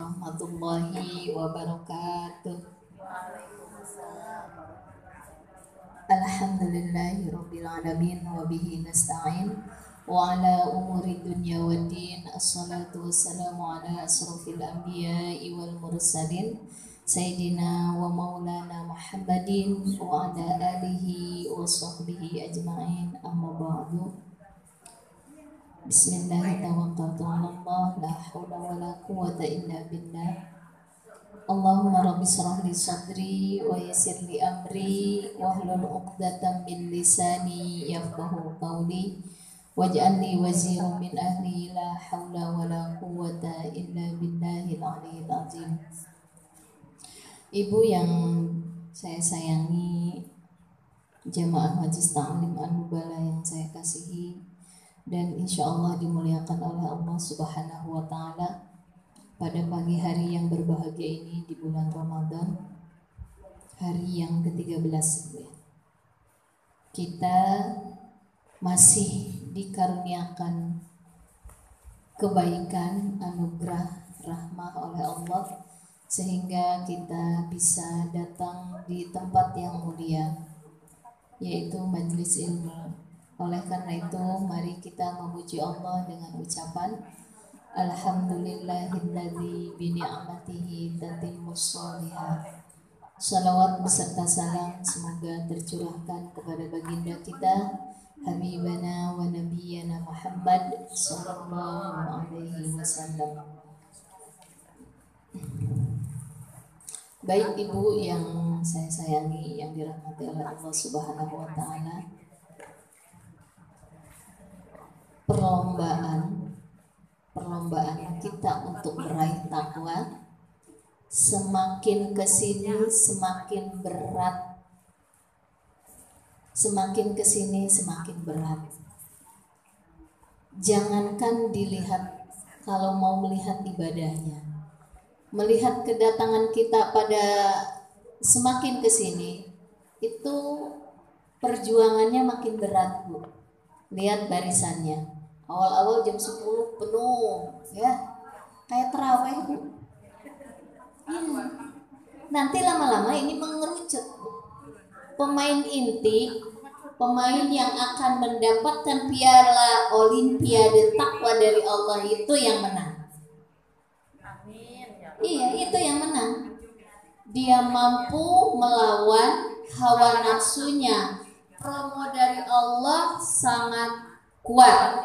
Warahmatullahi wabarakatuh. Alhamdulillahi rabbil alamin wa bihi nasta'in wa ala umuri dunya waddin. Assalatu wassalamu ala asrofil anbiya'i wal mursalin Sayyidina wa maulana Muhammadin wa ala alihi wa sahbihi ajma'in. Amma ba'du. Bismillahirrahmanirrahim. La hawla wa la quwwata illa billah. Allahumma rabbi shrah li sadri wa yassir li amri wahlul 'uqdatam min lisani yafqahu qawli waj'al li waziran min ahli. La hawla wa la quwwata illa billahil aliyyil azim. Ibu yang saya sayangi, jamaah Majlis Ta'lim An-Nubala yang saya kasihi dan insya Allah dimuliakan oleh Allah Subhanahu wa Ta'ala, pada pagi hari yang berbahagia ini di bulan Ramadan, hari yang ke-13, kita masih dikaruniakan kebaikan, anugerah, rahmah oleh Allah, sehingga kita bisa datang di tempat yang mulia, yaitu majelis ilmu. Oleh karena itu, mari kita memuji Allah dengan ucapan Alhamdulillahilladzi bi ni'matihi tatimmus shalihat. Salawat beserta salam semoga tercurahkan kepada baginda kita, Habibana wa Nabiyana Muhammad sallallahu alaihi wasallam. Baik ibu yang saya sayangi, yang dirahmati oleh Allah Subhanahu wa Ta'ala, perlombaan kita untuk meraih takwa semakin kesini semakin berat, semakin kesini semakin berat. Jangankan dilihat, kalau mau melihat ibadahnya, melihat kedatangan kita pada semakin kesini, itu perjuangannya makin berat, Bu. Lihat barisannya, awal-awal jam 10 penuh, ya, kayak terawih, Bu. Nanti lama-lama ini mengerucut, Bu. Pemain inti, pemain yang akan mendapatkan piala Olimpiade takwa dari Allah itu yang menang. Iya, itu yang menang. Dia mampu melawan hawa nafsunya. Promo dari Allah sangat kuat.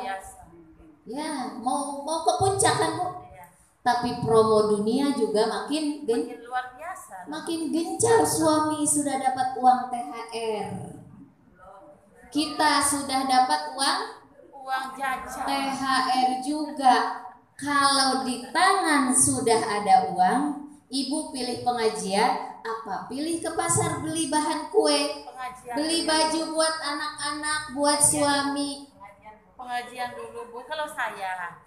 Ya, mau ke puncak kan, Bu? Tapi promo dunia juga makin luar biasa. Makin gencar. Suami sudah dapat uang THR. Kita sudah dapat uang jajan. THR juga. Kalau di tangan sudah ada uang, ibu pilih pengajian apa? Pilih ke pasar beli bahan kue, beli baju buat anak-anak, buat suami. Pengajian dulu, Bu, kalau saya.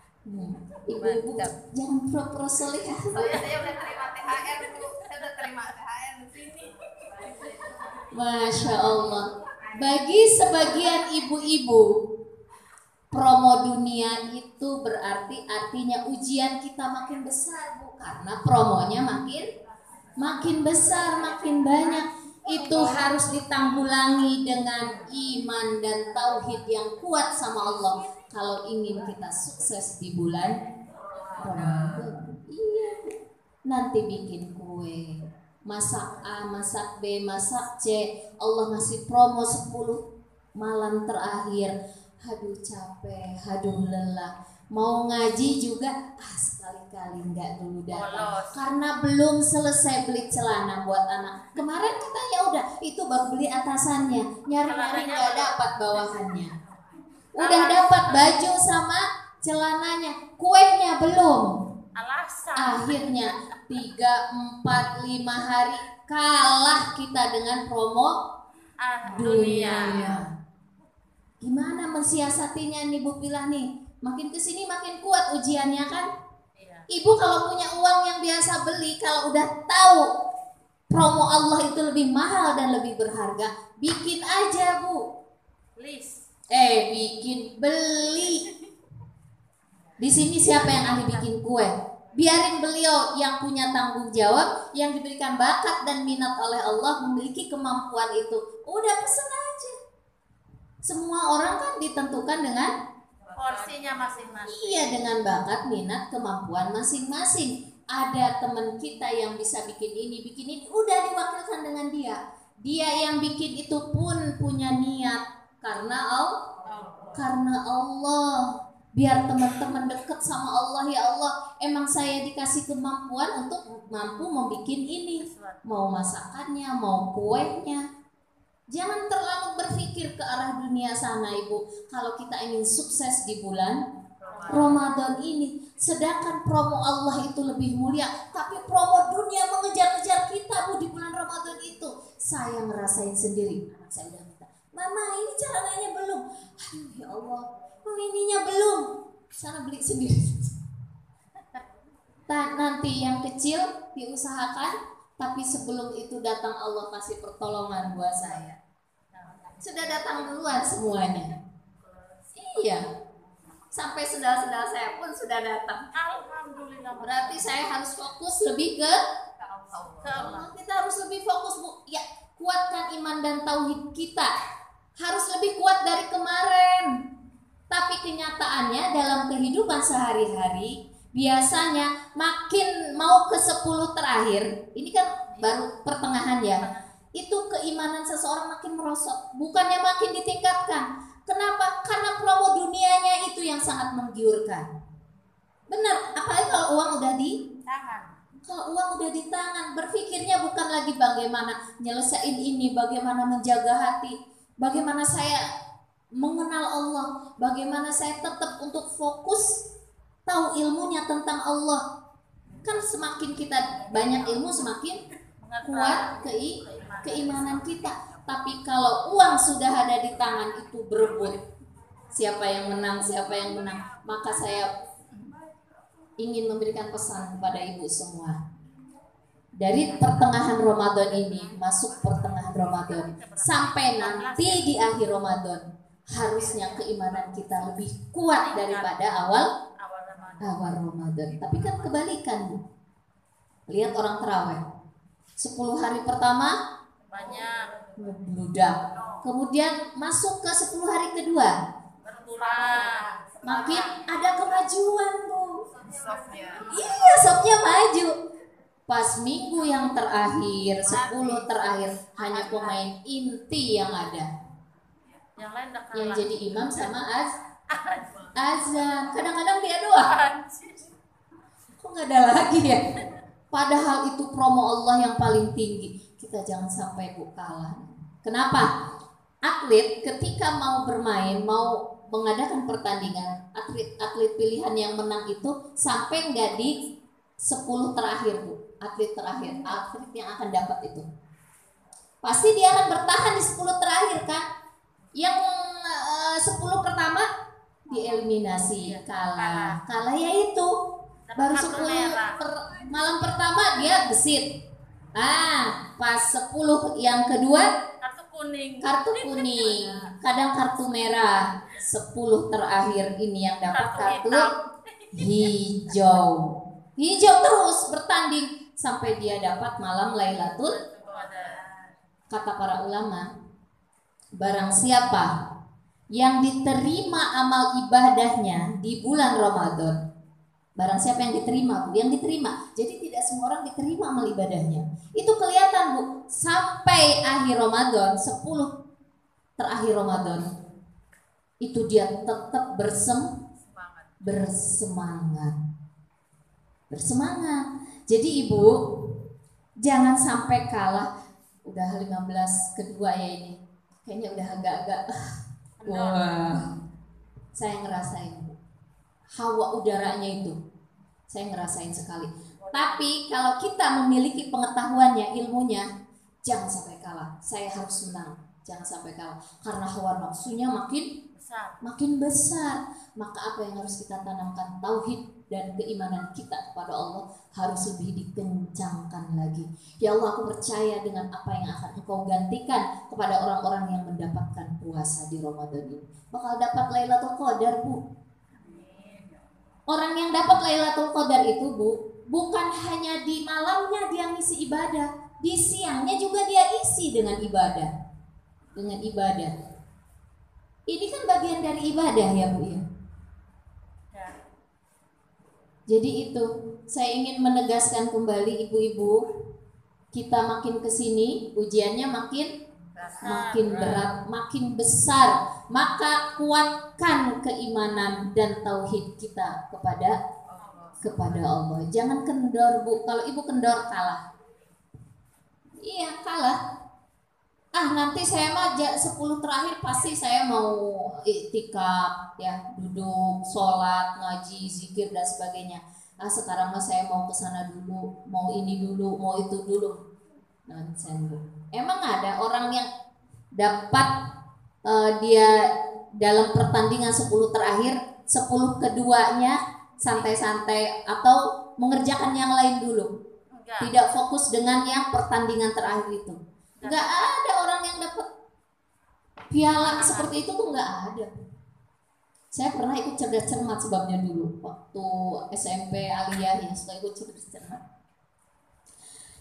Ibu-ibu jangan pro-pro solihah. Saya udah terima THR, Bu. Saya udah terima THR di sini. Masya Allah. Bagi sebagian ibu-ibu, promo dunia itu berarti artinya ujian kita makin besar, Bu, karena promonya makin besar, makin banyak. Itu harus ditanggulangi dengan iman dan tauhid yang kuat sama Allah kalau ingin kita sukses di bulan Ramadan. Iya, nanti bikin kue, masak A, masak B, masak C, Allah ngasih promo 10 malam terakhir. Aduh capek, aduh lelah. Mau ngaji juga, sekali-kali enggak dulu datang. Karena belum selesai beli celana buat anak. Kemarin kita ya udah, itu baru beli atasannya, nyari-nyari enggak dapat bawahannya. Udah dapat baju sama celananya, kuenya belum. Alasan. Akhirnya 3, 4, 5 hari kalah kita dengan promo dunia. Gimana mensiasatinya nih, Bu Pilah nih? Makin kesini makin kuat ujiannya kan? Iya. Ibu kalau punya uang yang biasa beli, kalau udah tahu promo Allah itu lebih mahal dan lebih berharga, bikin aja, Bu. List. Bikin, beli. Di sini siapa yang ahli bikin kue? Biarin beliau yang punya tanggung jawab, yang diberikan bakat dan minat oleh Allah, memiliki kemampuan itu. Udah pesen aja. Semua orang kan ditentukan dengan porsinya masing-masing. Iya, dengan bakat, minat, kemampuan masing-masing. Ada teman kita yang bisa bikin ini, udah diwakilkan dengan dia. Dia yang bikin itu pun punya niat karena Allah. Biar teman-teman dekat sama Allah, ya Allah, emang saya dikasih kemampuan untuk mampu membuat ini, mau masakannya, mau kuenya. Jangan terlalu berpikir ke arah dunia sana, Ibu. Kalau kita ingin sukses di bulan Ramadan ini, sedangkan promo Allah itu lebih mulia, tapi promo dunia mengejar-ngejar kita, Bu, di bulan Ramadan itu. Saya ngerasain sendiri. Anak saya udah minta, Mama ini celananya belum. Aduh ya Allah, ininya belum. Sana beli sendiri. Nanti yang kecil diusahakan, tapi sebelum itu datang Allah kasih pertolongan buat saya. Sudah datang duluan semuanya. Iya. Sampai sendal-sendal saya pun sudah datang. Alhamdulillah. Berarti saya harus fokus lebih ke Allah. Kita harus lebih fokus, Bu. Ya, kuatkan iman dan tauhid kita. Harus lebih kuat dari kemarin. Tapi kenyataannya dalam kehidupan sehari-hari, biasanya makin mau ke 10 terakhir, ini kan baru pertengahan ya, itu keimanan seseorang makin merosot, bukannya makin ditingkatkan. Kenapa? Karena promo dunianya itu yang sangat menggiurkan. Benar, apalagi kalau uang udah di tangan. Kalau uang udah di tangan, berpikirnya bukan lagi bagaimana nyelesain ini, bagaimana menjaga hati, bagaimana saya mengenal Allah, bagaimana saya tetap untuk fokus tahu ilmunya tentang Allah. Kan semakin kita banyak ilmu, semakin kuat keimanan kita. Tapi kalau uang sudah ada di tangan, itu berebut siapa yang menang, maka saya ingin memberikan pesan kepada ibu semua. Dari pertengahan Ramadan ini, masuk pertengahan Ramadan, sampai nanti di akhir Ramadan, harusnya keimanan kita lebih kuat daripada awal Ramadan. Tapi kan kebalikan, Bu. Lihat orang terawih, 10 hari pertama banyak membludak, kemudian masuk ke 10 hari kedua berkurang, makin ada kemajuan, Bu. Iya, sopnya maju. Pas minggu yang terakhir, 10 terakhir, hanya pemain inti yang ada. Yang jadi imam sama azan. Kadang-kadang dia doang. Kok nggak ada lagi ya? Padahal itu promo Allah yang paling tinggi. Kita jangan sampai, Bu, kalah. Kenapa? Atlet ketika mau bermain, mau mengadakan pertandingan, atlet pilihan yang menang itu sampai nggak di 10 terakhir, Bu. Atlet yang akan dapat itu pasti dia akan bertahan di 10 terakhir kan. Yang 10 pertama dieliminasi, kalah ya itu baru 10 malam pertama dia gesit. Pas 10 yang kedua kartu kuning, kadang kartu merah. 10 terakhir ini yang dapat kartu hijau terus bertanding sampai dia dapat malam Lailatul. Kata para ulama, barang siapa yang diterima amal ibadahnya di bulan Ramadan, barang siapa yang diterima, jadi tidak semua orang diterima amal ibadahnya. Itu kelihatan, Bu, sampai akhir Ramadan, 10 terakhir Ramadan, itu dia tetap bersemangat. Jadi Ibu, jangan sampai kalah. Udah 15 kedua ya ini, kayaknya udah agak-agak wah, saya ngerasain, Bu, hawa udaranya itu saya ngerasain sekali. Tapi kalau kita memiliki pengetahuannya, ilmunya, jangan sampai kalah. Saya harus menang, jangan sampai kalah. Karena hawa nafsunya makin besar. Maka apa yang harus kita tanamkan? Tauhid dan keimanan kita kepada Allah harus lebih dikencangkan lagi. Ya Allah, aku percaya dengan apa yang akan Engkau gantikan kepada orang-orang yang mendapatkan puasa di Ramadan ini. Bakal dapat Lailatul Qadar, Bu. Orang yang dapat Lailatul Qadar itu, Bu, bukan hanya di malamnya dia ngisi ibadah, di siangnya juga dia isi dengan ibadah. Dengan ibadah. Ini kan bagian dari ibadah ya, Bu ya. Jadi itu, saya ingin menegaskan kembali ibu-ibu, kita makin kesini ujiannya makin berat, makin besar. Maka kuatkan keimanan dan tauhid kita kepada Allah. Jangan kendor, Bu. Kalau ibu kendor kalah. Iya, kalah. Nanti saya mah 10 terakhir pasti saya mau iktikaf ya, duduk, sholat, ngaji, zikir dan sebagainya. Sekarang mah saya mau ke sana dulu, mau ini dulu, mau itu dulu. Nonsen, Bu. Emang ada orang yang dapat dia dalam pertandingan 10 terakhir, 10 keduanya santai-santai atau mengerjakan yang lain dulu? Tidak fokus dengan yang pertandingan terakhir itu. Nggak ada orang yang dapat piala seperti itu tuh, nggak ada. Saya pernah ikut cerdas cermat sebabnya dulu waktu SMP aliyah ya, suka ikut cerdas cermat.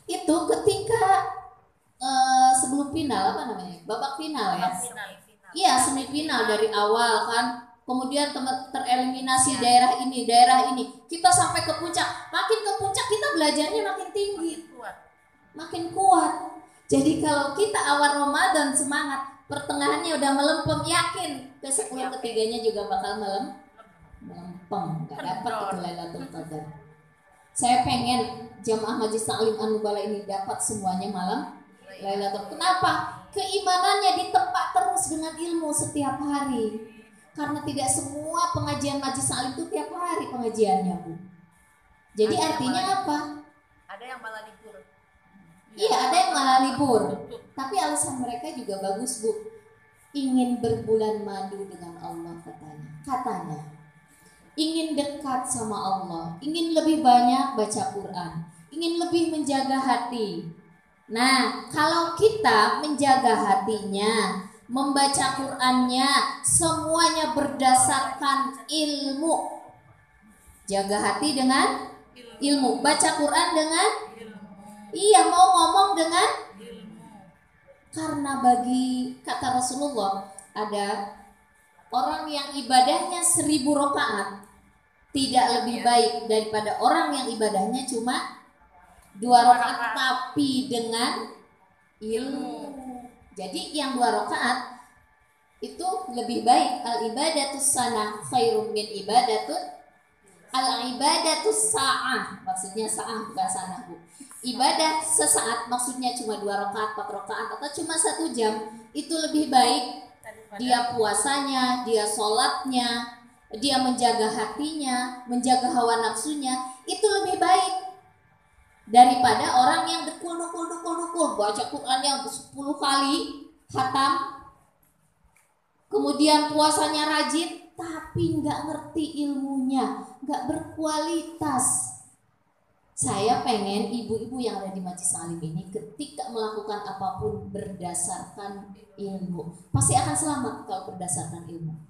Itu ketika sebelum final apa namanya, babak final ya, iya semifinal dari awal kan, kemudian tereliminasi daerah ini, kita sampai ke puncak. Makin ke puncak kita belajarnya makin tinggi, makin kuat. Jadi kalau kita awal Ramadan semangat, pertengahannya udah melempem, yakin ke 10 ketiganya juga bakal melempem, gak dapat itu Lailatul Qadar. Saya pengen jamaah Majelis Ta'lim An-Nubala ini dapat semuanya malam Lailatul. Kenapa? Keimanannya ditempa terus dengan ilmu setiap hari. Karena tidak semua pengajian Majelis Ta'lim itu tiap hari pengajiannya, Bu. Jadi artinya apa? Ada yang malah libur. Iya, ada yang malah libur. Tapi alasan mereka juga bagus, Bu. Ingin berbulan madu dengan Allah katanya. Ingin dekat sama Allah, ingin lebih banyak baca Quran, ingin lebih menjaga hati. Nah, kalau kita menjaga hatinya, membaca Qurannya, semuanya berdasarkan ilmu. Jaga hati dengan ilmu, baca Quran dengan iya, mau ngomong dengan ilmu. Karena bagi kata Rasulullah, ada orang yang ibadahnya 1000 rakaat tidak lebih baik daripada orang yang ibadahnya cuma 2 rakaat tapi dengan ilmu. Jadi yang 2 rakaat itu lebih baik. Al-ibadatus sanah khairum min al-ibadatus sa'ah. Maksudnya sa'ah bukan sanah, Bu. Ibadah sesaat maksudnya cuma 2 rakaat, 4 rakaat atau cuma 1 jam, itu lebih baik. Dia puasanya, dia sholatnya, dia menjaga hatinya, menjaga hawa nafsunya, itu lebih baik daripada orang yang dekul baca Quran yang 10 kali khatam, kemudian puasanya rajin tapi nggak ngerti ilmunya, nggak berkualitas. Saya pengen ibu-ibu yang ada di Majelis Ta'lim ini ketika melakukan apapun berdasarkan ilmu. Pasti akan selamat kalau berdasarkan ilmu.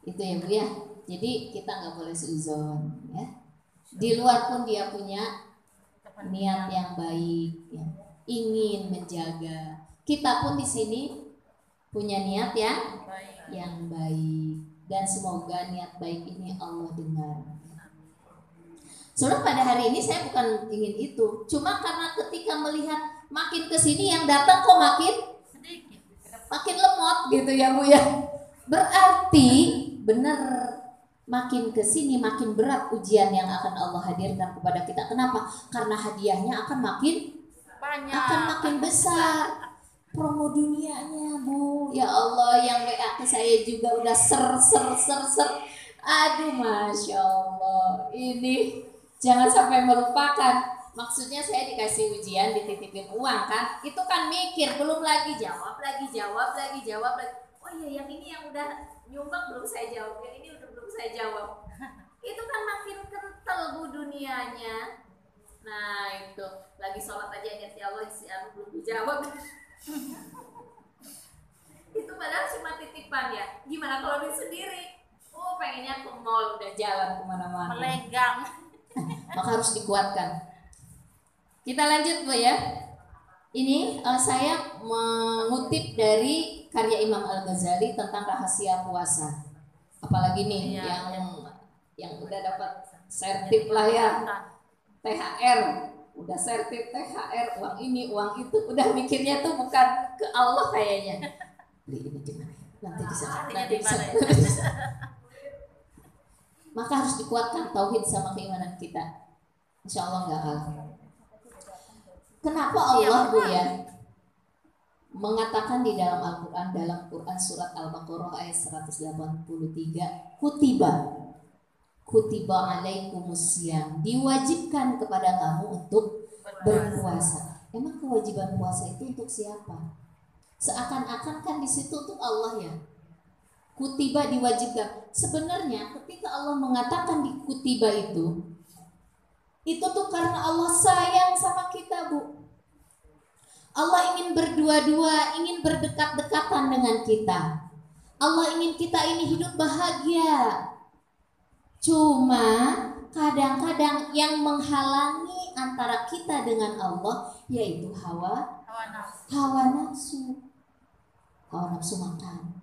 Itu ya, Bu ya. Jadi kita nggak boleh suuzon ya. Di luar pun dia punya niat yang baik ya. Ingin menjaga. Kita pun di sini punya niat yang baik. Dan semoga niat baik ini Allah dengar. Soalnya pada hari ini saya bukan ingin itu, cuma karena ketika melihat makin kesini yang datang kok makin lemot gitu ya, Bu ya. Berarti benar makin kesini makin berat ujian yang akan Allah hadirkan kepada kita. Kenapa? Karena hadiahnya akan makin banyak, akan makin besar. Promo dunianya, Bu, ya Allah, yang WA ke saya juga udah ser. Aduh, Masya Allah, ini jangan sampai melupakan. Maksudnya saya dikasih ujian, dititipin uang kan, itu kan mikir, belum lagi jawab lagi. Oh iya, yang ini yang udah nyumbang belum saya jawab, yang ini udah belum saya jawab. Itu kan makin kental, Bu, dunianya. Nah itu, lagi sholat aja ingat ya Allah, si Anu belum dijawab. Itu padahal cuma titipan ya. Gimana kalau dia sendiri? Oh, pengennya ke mall, udah jalan kemana-mana. Melenggang. Maka harus dikuatkan. Kita lanjut Bu ya. Ini saya mengutip dari karya Imam Al-Ghazali tentang rahasia puasa. Apalagi nih yang udah dapat sertip lah ya, THR, udah sertip THR, uang ini, uang itu, udah mikirnya tuh bukan ke Allah kayaknya. Beli ini gimana? Nanti bisa. Maka harus dikuatkan tauhid sama keimanan kita. Insya Allah nggak kalah. Kenapa Allah Bu ya mengatakan di dalam Al-Quran, dalam Quran surat Al-Baqarah ayat 183, kutiba alaikumusiyam, diwajibkan kepada kamu untuk berpuasa. Emang kewajiban puasa itu untuk siapa? Seakan-akan kan di situ untuk Allah ya. Kutiba, diwajibkan. Sebenarnya ketika Allah mengatakan di kutiba itu tuh karena Allah sayang sama kita Bu. Allah ingin berdua-dua, ingin berdekat-dekatan dengan kita. Allah ingin kita ini hidup bahagia. Cuma kadang-kadang yang menghalangi antara kita dengan Allah yaitu hawa nafsu. Hawa nafsu makan,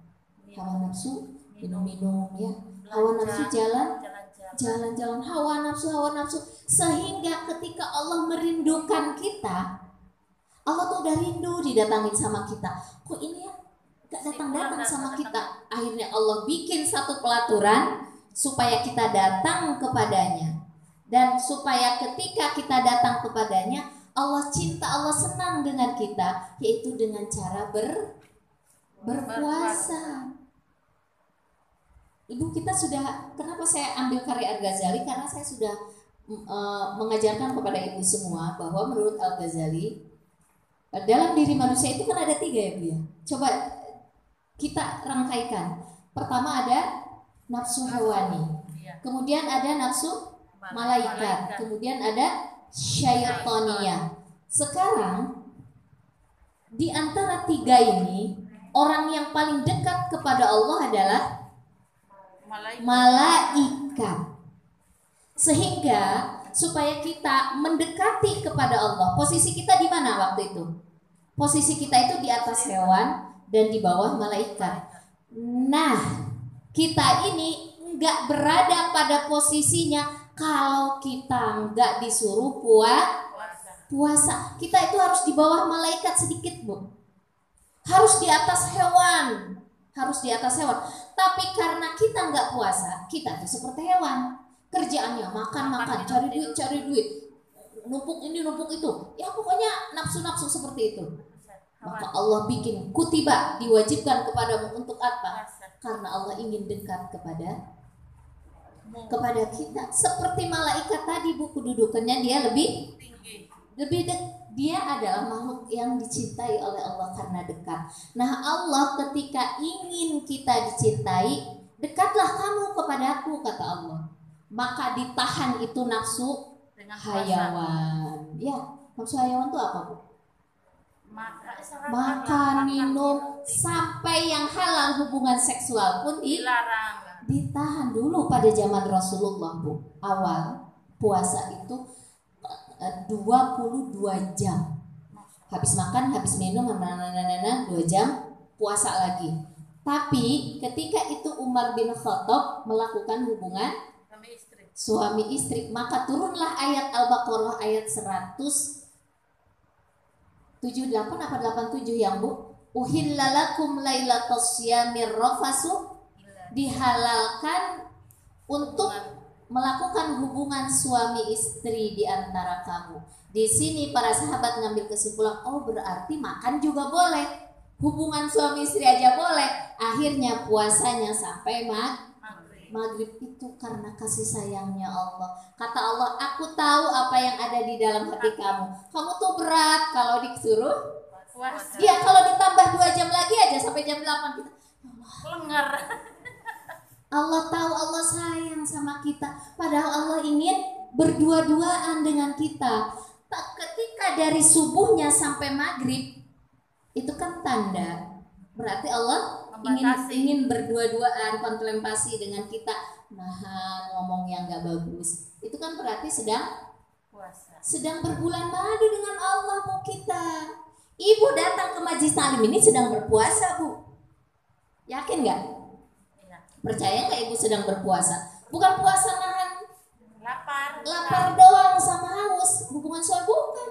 hawa nafsu minum-minum ya, hawa nafsu jalan-jalan, hawa nafsu. Sehingga ketika Allah merindukan kita, Allah tuh udah rindu didatangin sama kita. Kok ini ya gak datang-datang sama kita? Akhirnya Allah bikin satu pelaturan supaya kita datang kepadanya. Dan supaya ketika kita datang kepadanya, Allah cinta, Allah senang dengan kita, yaitu dengan cara berpuasa. Ibu kita sudah, kenapa saya ambil karya Al-Ghazali? Karena saya sudah mengajarkan kepada ibu semua bahwa menurut Al-Ghazali dalam diri manusia itu kan ada 3 ya Bu ya. Coba kita rangkaikan. Pertama ada nafsu hewani, kemudian ada nafsu malaikat, kemudian ada syaitaniyah. Sekarang di antara 3 ini, orang yang paling dekat kepada Allah adalah malaikat. Sehingga supaya kita mendekati kepada Allah, posisi kita di mana waktu itu? Posisi kita itu di atas hewan dan di bawah malaikat. Nah, kita ini nggak berada pada posisinya kalau kita nggak disuruh puasa. Kita itu harus di bawah malaikat sedikit Bu. Harus di atas hewan. Tapi karena kita nggak puasa, kita tuh seperti hewan. Kerjaannya makan, cari duit, numpuk ini, numpuk itu. Ya pokoknya nafsu-nafsu seperti itu. Maka Allah bikin kutiba, diwajibkan kepadamu untuk apa? Karena Allah ingin dekat kepada kita. Seperti malaikat tadi Bu, kedudukannya dia lebih dia adalah makhluk yang dicintai oleh Allah karena dekat. Nah Allah ketika ingin kita dicintai, dekatlah kamu kepadaku kata Allah. Maka ditahan itu nafsu hayawan. Ya, nafsu hayawan itu apa Bu? Makan, minum, sampai yang halal hubungan seksual pun ditahan dulu pada zaman Rasulullah Bu. Awal puasa itu 22 jam. Habis makan, habis minum, 2 jam puasa lagi. Tapi ketika itu Umar bin Khattab melakukan hubungan suami istri, maka turunlah ayat Al-Baqarah ayat 178 apa 87 yang Bu, uhillalakum lailatas syamir rafasu, dihalalkan untuk melakukan hubungan suami istri di antara kamu. Di sini para sahabat ngambil kesimpulan, oh berarti makan juga boleh, hubungan suami istri aja boleh. Akhirnya puasanya sampai maghrib itu karena kasih sayangnya Allah. Kata Allah, aku tahu apa yang ada di dalam hati kamu. Kamu tuh berat kalau disuruh puasa. Ya kalau ditambah 2 jam lagi aja sampai jam 8 kita lengar. Allah tahu, Allah sayang sama kita. Padahal Allah ingin berdua-duaan dengan kita. Ketika dari subuhnya sampai maghrib itu kan tanda, berarti Allah ingin berdua-duaan kontemplasi dengan kita, nahan ngomong yang gak bagus, itu kan berarti sedang berbulan madu dengan Allah bu kita. Ibu datang ke majelis taklim ini sedang berpuasa bu, yakin nggak? Percaya nggak ibu sedang berpuasa? Bukan puasa nahan lapar doang sama haus, hubungan suami bukan.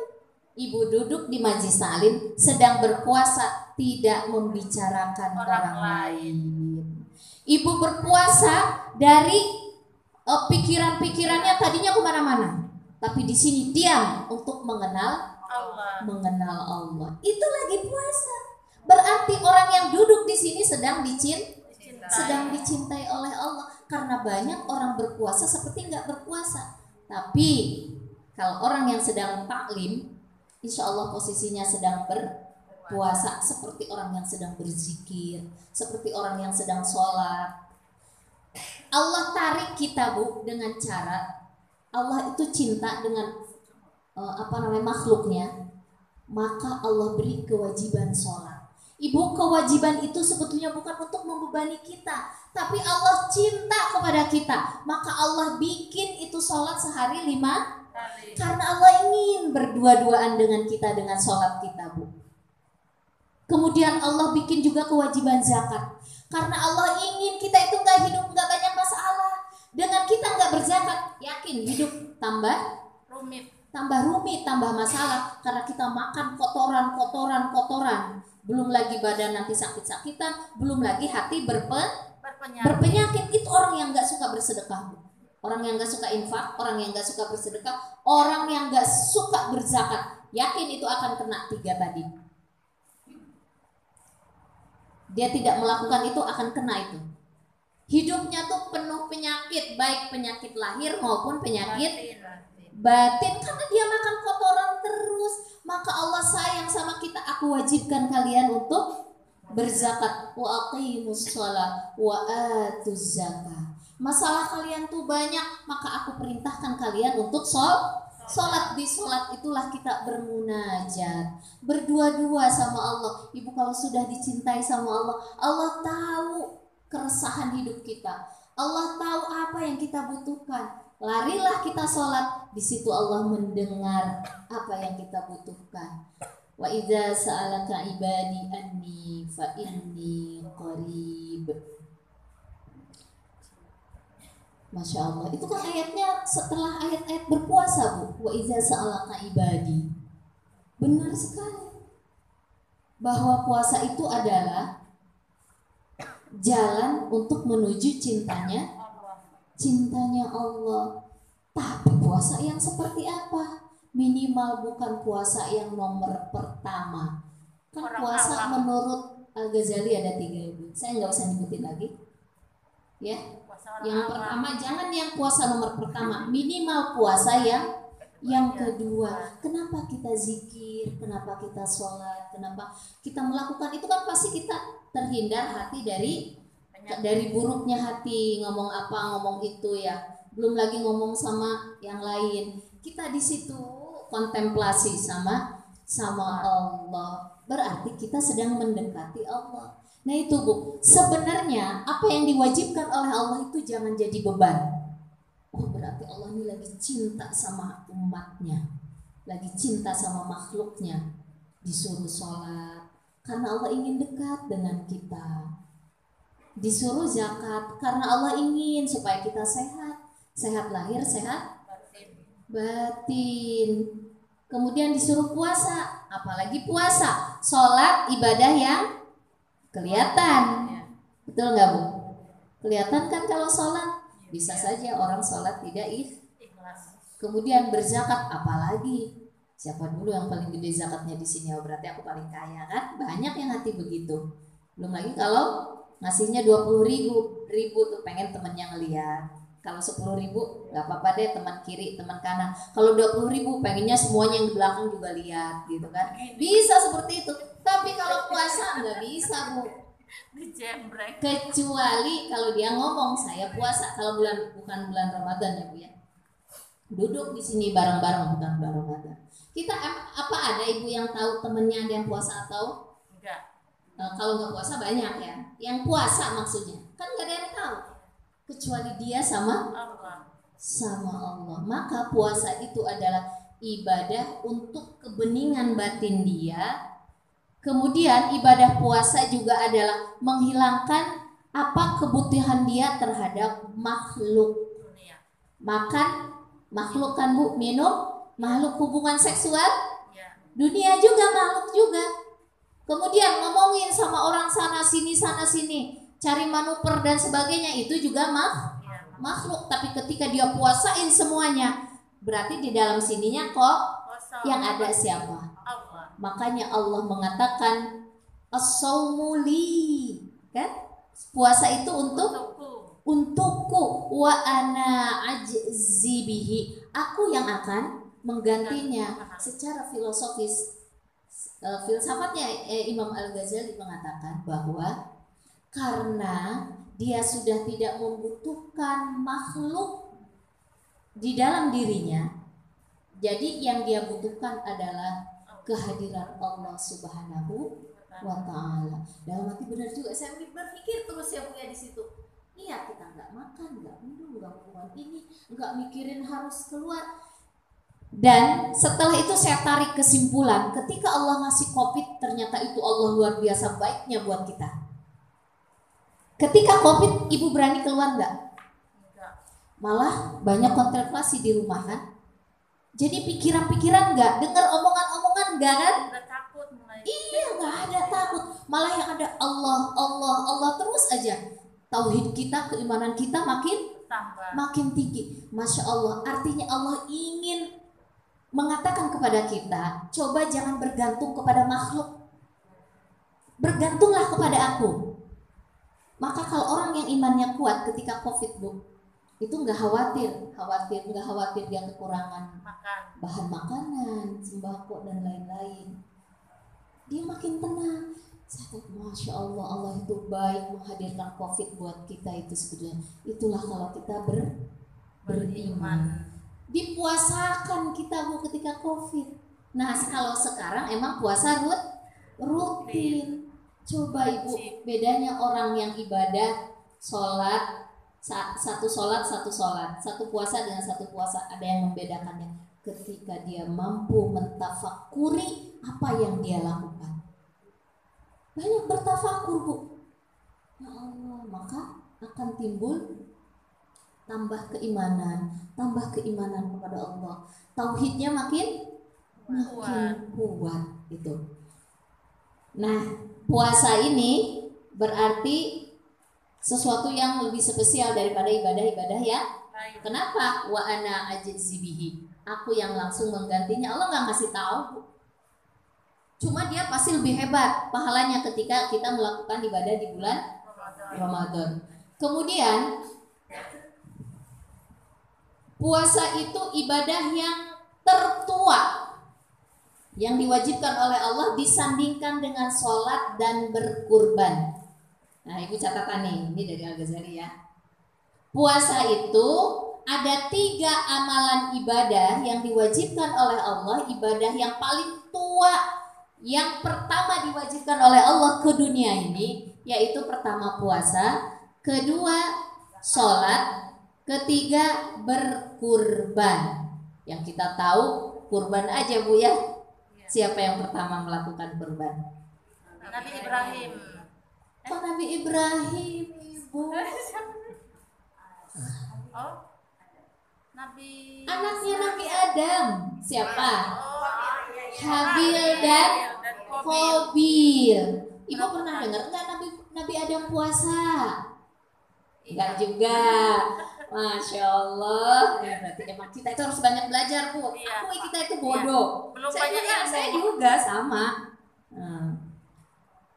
Ibu duduk di majelis taklim sedang berpuasa, tidak membicarakan orang lain. Ibu berpuasa dari pikiran-pikirannya tadinya kemana-mana, tapi di sini diam untuk mengenal Allah. Itu lagi puasa. Berarti orang yang duduk di sini sedang dicintai oleh Allah. Karena banyak orang berpuasa seperti nggak berpuasa. Tapi kalau orang yang sedang taklim, insya Allah posisinya sedang berpuasa, seperti orang yang sedang berzikir, seperti orang yang sedang sholat. Allah tarik kita bu dengan cara, Allah itu cinta dengan makhluknya, maka Allah beri kewajiban sholat. Ibu, kewajiban itu sebetulnya bukan untuk membebani kita, tapi Allah cinta kepada kita, maka Allah bikin itu sholat sehari 5 kali. Karena Allah ingin berdua-duaan dengan kita dengan sholat kita bu. Kemudian Allah bikin juga kewajiban zakat, karena Allah ingin kita itu gak hidup gak banyak masalah. Dengan kita gak berzakat, yakin hidup tambah rumit, tambah masalah, karena kita makan kotoran. Belum lagi badan nanti sakit-sakitan, belum lagi hati berpenyakit. Itu orang yang gak suka bersedekah, orang yang gak suka infak, orang yang gak suka bersedekah, orang yang gak suka berzakat. Yakin itu akan kena 3 tadi. Dia tidak melakukan itu akan kena itu. Hidupnya tuh penuh penyakit, baik penyakit lahir maupun penyakit batin, karena dia makan kotoran terus. Maka Allah sayang sama kita, aku wajibkan kalian untuk berzakat. Wa aqimus shalah wa atuz zakah. Masalah kalian tuh banyak, maka aku perintahkan kalian untuk sholat. Di sholat itulah kita bermunajat, berdua-dua sama Allah. Ibu, kalau sudah dicintai sama Allah, Allah tahu keresahan hidup kita, Allah tahu apa yang kita butuhkan. Larilah kita sholat, di situ Allah mendengar apa yang kita butuhkan. Wa idza sa'alaka ibadi anni fa inni qarib. Masya Allah, itu kan ayatnya setelah ayat-ayat berpuasa bu. Wa idza sa'alaka ibadi. Benar sekali bahwa puasa itu adalah jalan untuk menuju cintanya Allah. Tapi puasa yang seperti apa? Minimal bukan puasa yang nomor pertama. Kan puasa menurut Al-Ghazali ada 3 ibu. Saya nggak usah nyebutin lagi. Ya, yang pertama jangan yang puasa nomor pertama. Minimal puasa yang kedua. Kenapa kita zikir? Kenapa kita sholat? Kenapa kita melakukan itu? Kan pasti kita terhindar hati dari buruknya hati, ngomong apa ngomong itu ya, belum lagi ngomong sama yang lain. Kita di situ kontemplasi sama Allah, berarti kita sedang mendekati Allah. Nah itu bu, sebenarnya apa yang diwajibkan oleh Allah itu jangan jadi beban. Oh berarti Allah ini lagi cinta sama umatnya, lagi cinta sama makhluknya, disuruh sholat karena Allah ingin dekat dengan kita. Disuruh zakat karena Allah ingin supaya kita sehat lahir, sehat batin. Kemudian disuruh puasa, apalagi puasa, sholat ibadah yang kelihatan. Betul nggak bu? Kelihatan kan kalau sholat. Bisa saja orang sholat tidak ikhlas. Kemudian berzakat, apalagi siapa dulu yang paling gede zakatnya di sini? Oh, berarti aku paling kaya kan? Banyak yang hati begitu. Belum lagi kalau ngasihnya 20.000 tuh pengen temennya ngeliat. Kalau 10.000 nggak apa-apa deh, teman kiri teman kanan. Kalau 20.000 pengennya semuanya yang di belakang juga lihat gitu kan. Bisa seperti itu. Tapi kalau puasa nggak bisa bu. Kecuali kalau dia ngomong saya puasa. Kalau bukan bulan Ramadan ya bu ya. Duduk di sini bareng-bareng bukan bulan Ramadan. Kita apa ada ibu yang tahu temennya ada yang puasa atau? Kalau nggak puasa banyak ya. Yang puasa maksudnya kan nggak ada yang tahu kecuali dia sama Allah. Maka puasa itu adalah ibadah untuk kebeningan batin dia. Kemudian ibadah puasa juga adalah menghilangkan apa kebutuhan dia terhadap makhluk. Makan makhluk kan Bu, minum makhluk, hubungan seksual dunia juga makhluk juga. Kemudian ngomongin sama orang sana sini, cari manuver dan sebagainya, itu juga makhluk. Tapi ketika dia puasain semuanya, berarti di dalam sininya kok yang ada siapa? Makanya Allah mengatakan as-saumu li, kan? Puasa itu untukku, wa ana ajzi bihi, aku yang akan menggantinya. Secara filosofis, filsafatnya Imam Al-Ghazali mengatakan bahwa karena dia sudah tidak membutuhkan makhluk di dalam dirinya, jadi yang dia butuhkan adalah kehadiran Allah Subhanahu wa Ta'ala. Dalam hati benar juga, saya berpikir terus ya Bu ya di situ. Iya, kita nggak makan, nggak minum, nggak hubungan ini, nggak mikirin harus keluar. Dan setelah itu saya tarik kesimpulan, ketika Allah ngasih COVID, ternyata itu Allah luar biasa baiknya buat kita. Ketika COVID, Ibu berani keluar nggak? Malah banyak kontemplasi di rumah kan? Jadi pikiran-pikiran nggak, dengar omongan-omongan nggak kan? Iya, nggak ada takut. Malah yang ada Allah terus aja. Tauhid kita, keimanan kita makin tinggi. Masya Allah, artinya Allah ingin mengatakan kepada kita, coba jangan bergantung kepada makhluk, bergantunglah kepada aku. Maka kalau orang yang imannya kuat ketika COVID Bu, itu nggak khawatir dia kekurangan bahan makanan, sembako dan lain-lain. Dia makin tenang. Saya tahu, Masya Allah, Allah itu baik menghadirkan COVID buat kita itu sebetulnya. Itulah kalau kita beriman. Dipuasakan kita Bu ketika COVID. Nah kalau sekarang emang puasa rutin. Coba Ibu, bedanya orang yang ibadah sholat, satu puasa dengan satu puasa, ada yang membedakannya. Ketika dia mampu mentafakuri apa yang dia lakukan, banyak bertafakur Bu, ya Allah, maka akan timbul tambah keimanan kepada Allah, tauhidnya makin kuat gitu. Nah, puasa ini berarti sesuatu yang lebih spesial daripada ibadah-ibadah ya. Kenapa? Wa ana ajzi bihi, aku yang langsung menggantinya. Allah nggak kasih tahu, cuma dia pasti lebih hebat pahalanya ketika kita melakukan ibadah di bulan Ramadan. Kemudian puasa itu ibadah yang tertua yang diwajibkan oleh Allah, disandingkan dengan sholat dan berkurban. Nah Ibu catatan nih, ini dari Al-Ghazali ya. Puasa itu ada 3 amalan ibadah yang diwajibkan oleh Allah, ibadah yang paling tua. Yang pertama diwajibkan oleh Allah ke dunia ini, yaitu pertama puasa, kedua sholat, ketiga berkurban. Yang kita tahu kurban aja Bu ya. Siapa yang pertama melakukan kurban? Nabi Ibrahim. Oh Nabi Ibrahim Ibu. Oh, Nabi. Anaknya Nabi Adam. Siapa? Habil Habil dan Qabil. Ibu pernah dengar nggak Nabi Adam puasa? Enggak juga. Masya Allah. Ya, berarti emang kita itu harus banyak belajar Bu. Iya, Akui kita itu bodoh. Belum Saya banyak juga, ilmu. saya juga sama.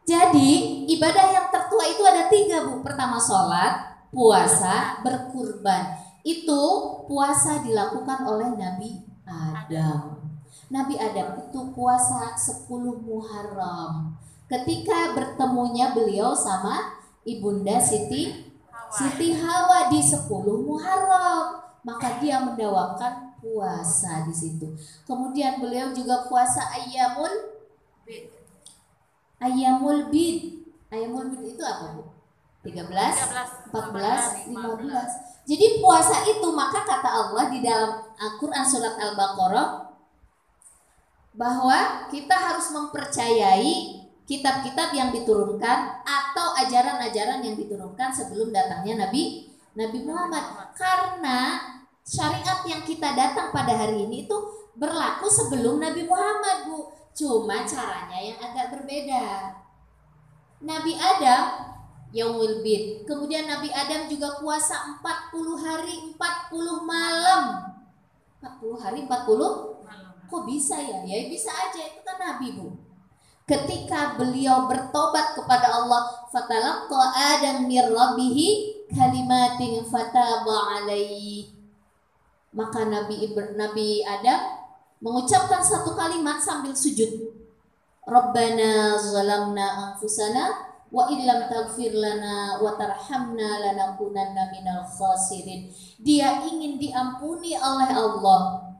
Jadi ibadah yang tertua itu ada 3 Bu. Pertama sholat, puasa, berkurban. Itu puasa dilakukan oleh Nabi Adam. Nabi Adam itu puasa 10 Muharram. Ketika bertemunya beliau sama Ibunda Siti Hawa di 10 Muharram, maka dia mendawamkan puasa di situ. Kemudian beliau juga puasa Ayyamul bid. Ayyamul bid itu apa, Bu? 13, 14, 15. Jadi puasa itu, maka kata Allah di dalam Al-Quran surat Al-Baqarah bahwa kita harus mempercayai kitab-kitab yang diturunkan atau ajaran-ajaran yang diturunkan sebelum datangnya Nabi Muhammad. Karena syariat yang kita datang pada hari ini itu berlaku sebelum Nabi Muhammad, Bu. Cuma caranya yang agak berbeda. Nabi Adam Yaumul Bid. Kemudian Nabi Adam juga puasa 40 hari 40 malam. 40 hari 40 malam. Kok bisa ya? Ya bisa aja, itu kan Nabi, Bu. Ketika beliau bertobat kepada Allah, fatalaqqa Adam mir rabbih kalimatin fataba alaihi. Maka Nabi Adam mengucapkan satu kalimat sambil sujud. Rabbana zalamna anfusana wa illam taghfir lana wa tarhamna lanakunanna minal khasirin. Dia ingin diampuni oleh Allah.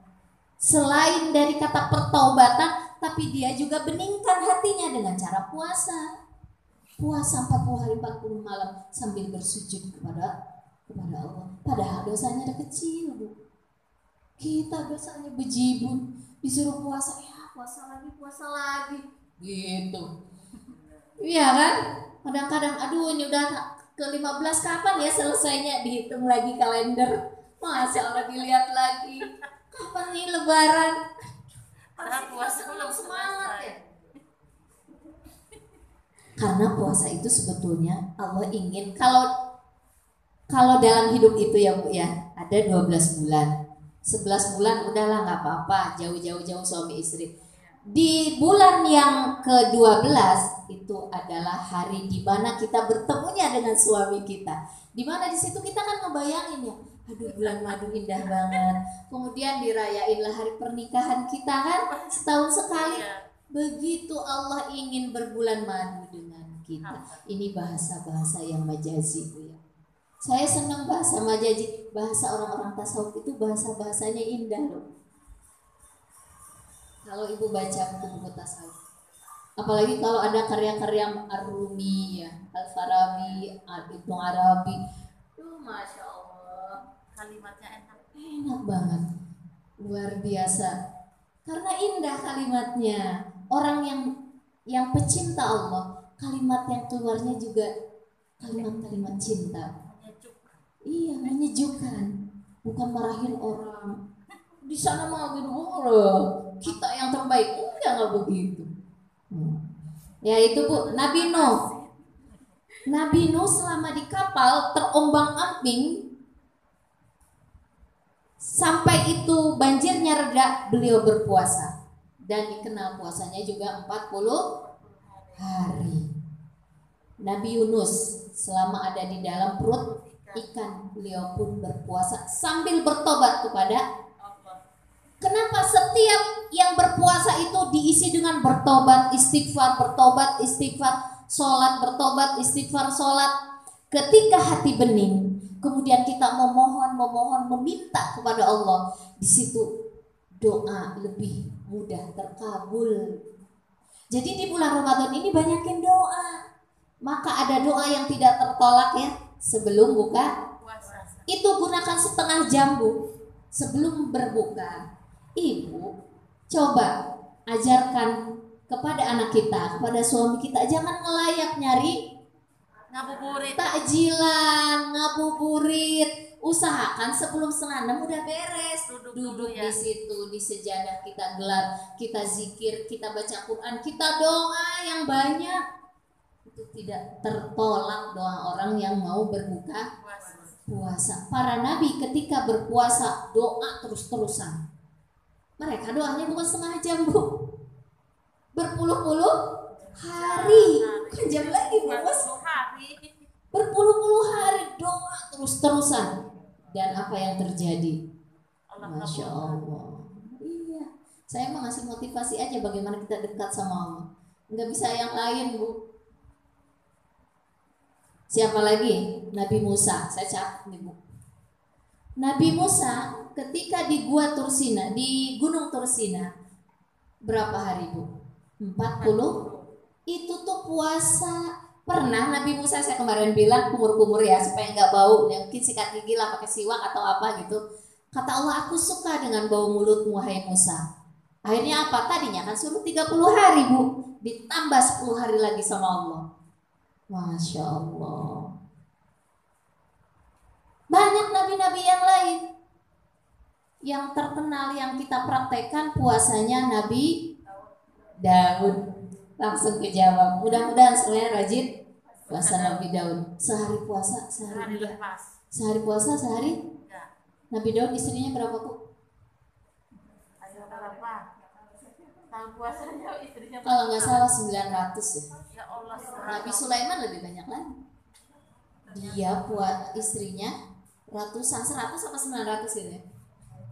Selain dari kata pertaubatan, tapi dia juga beningkan hatinya dengan cara puasa. Puasa 40 hari 40 malam sambil bersujud kepada Allah. Padahal dosanya kecil, Bu. Kita dosanya bejibun, disuruh puasa, ya puasa lagi gitu. Iya kan? Kadang-kadang aduh ini udah ke-15 kapan ya selesainya, dihitung lagi kalender. Masya Allah, dilihat lagi. Kapan nih lebaran? Padahal puasa belum semangat ya. Karena puasa itu sebetulnya Allah ingin kalau dalam hidup itu ya, Bu ya, ada 12 bulan. 11 bulan udahlah nggak apa-apa, jauh suami istri. Di bulan yang ke-12 itu adalah hari di mana kita bertemunya dengan suami kita. Di mana di situ kita kan ngebayangin ya, aduh bulan madu indah banget. Kemudian dirayainlah hari pernikahan kita kan setahun sekali. Begitu Allah ingin berbulan madu dengan kita. Ini bahasa-bahasa yang majazi, Bu ya. Saya senang bahasa majazi, bahasa orang-orang tasawuf itu bahasa-bahasanya indah loh. Kalau Ibu baca buku-buku tasawuf, apalagi kalau ada karya-karya Ar-Rumi ya, Al-Farabi, Ibnu Arabi, Masya Allah, kalimatnya enak banget, luar biasa. Karena indah kalimatnya. Orang yang pecinta Allah, kalimat yang keluarnya juga kalimat-kalimat cinta. Iya, menyejukkan, bukan marahin orang. Di sana mah gitu, kita yang terbaik, enggak begitu. Ya itu, Bu, Nabi Nuh. Nabi Nuh selama di kapal terombang-ambing sampai itu banjirnya reda, beliau berpuasa dan dikenal puasanya juga 40 hari. Nabi Yunus selama ada di dalam perut ikan, beliau pun berpuasa sambil bertobat kepada Allah. Kenapa setiap yang berpuasa itu diisi dengan bertobat, istighfar, sholat, bertobat, istighfar, sholat. Ketika hati bening, kemudian kita memohon, meminta kepada Allah, di situ doa lebih mudah terkabul. Jadi di bulan Ramadan ini banyakin doa. Maka ada doa yang tidak tertolak ya. Sebelum buka puasa, itu gunakan setengah jam, Bu, sebelum berbuka. Ibu coba ajarkan kepada anak kita, kepada suami kita, jangan ngelayap nyari ngabuburit, takjilan, ngabuburit. Usahakan sebelum 5:30 udah beres, duduk ya. Di situ di sejadah kita gelar, kita zikir, kita baca Quran, kita doa yang banyak. Itu tidak tertolak doa orang yang mau berbuka puasa. Para nabi ketika berpuasa doa terus-terusan. Mereka doanya bukan setengah jam, Bu, berpuluh-puluh hari. Bukan jam lagi, Bu, berpuluh-puluh hari doa terus-terusan. Dan apa yang terjadi? Masya Allah. Iya, saya mau ngasih motivasi aja bagaimana kita dekat sama Allah. Nggak bisa yang lain, Bu. Siapa lagi? Nabi Musa. Saya catat nih, Bu. Nabi Musa ketika di Gua Tursina, di Gunung Tursina, berapa hari, Bu? 40. itu tuh puasa. Pernah Nabi Musa, saya kemarin bilang kumur-kumur ya supaya nggak bau, ya, mungkin sikat gigi lah pakai siwak atau apa gitu. Kata Allah, aku suka dengan bau mulutmu hai Musa. Akhirnya apa? Tadinya kan suruh 30 hari Bu, ditambah 10 hari lagi sama Allah. Masya Allah. Banyak nabi-nabi yang lain. Yang terkenal yang kita praktekkan puasanya Nabi Daud. Langsung kejawab. Mudah-mudahan semuanya rajin puasa Nabi Daud. Sehari puasa, sehari lepas. Sehari puasa, sehari? Nabi Daud istrinya berapa Bu? Ayo berapa? Tahun puasanya istrinya kalau nggak salah 900 ya. Ya Allah. Nabi Sulaiman lebih banyak lagi. Dia buat istrinya ratusan, 100 apa 900 gitu ya.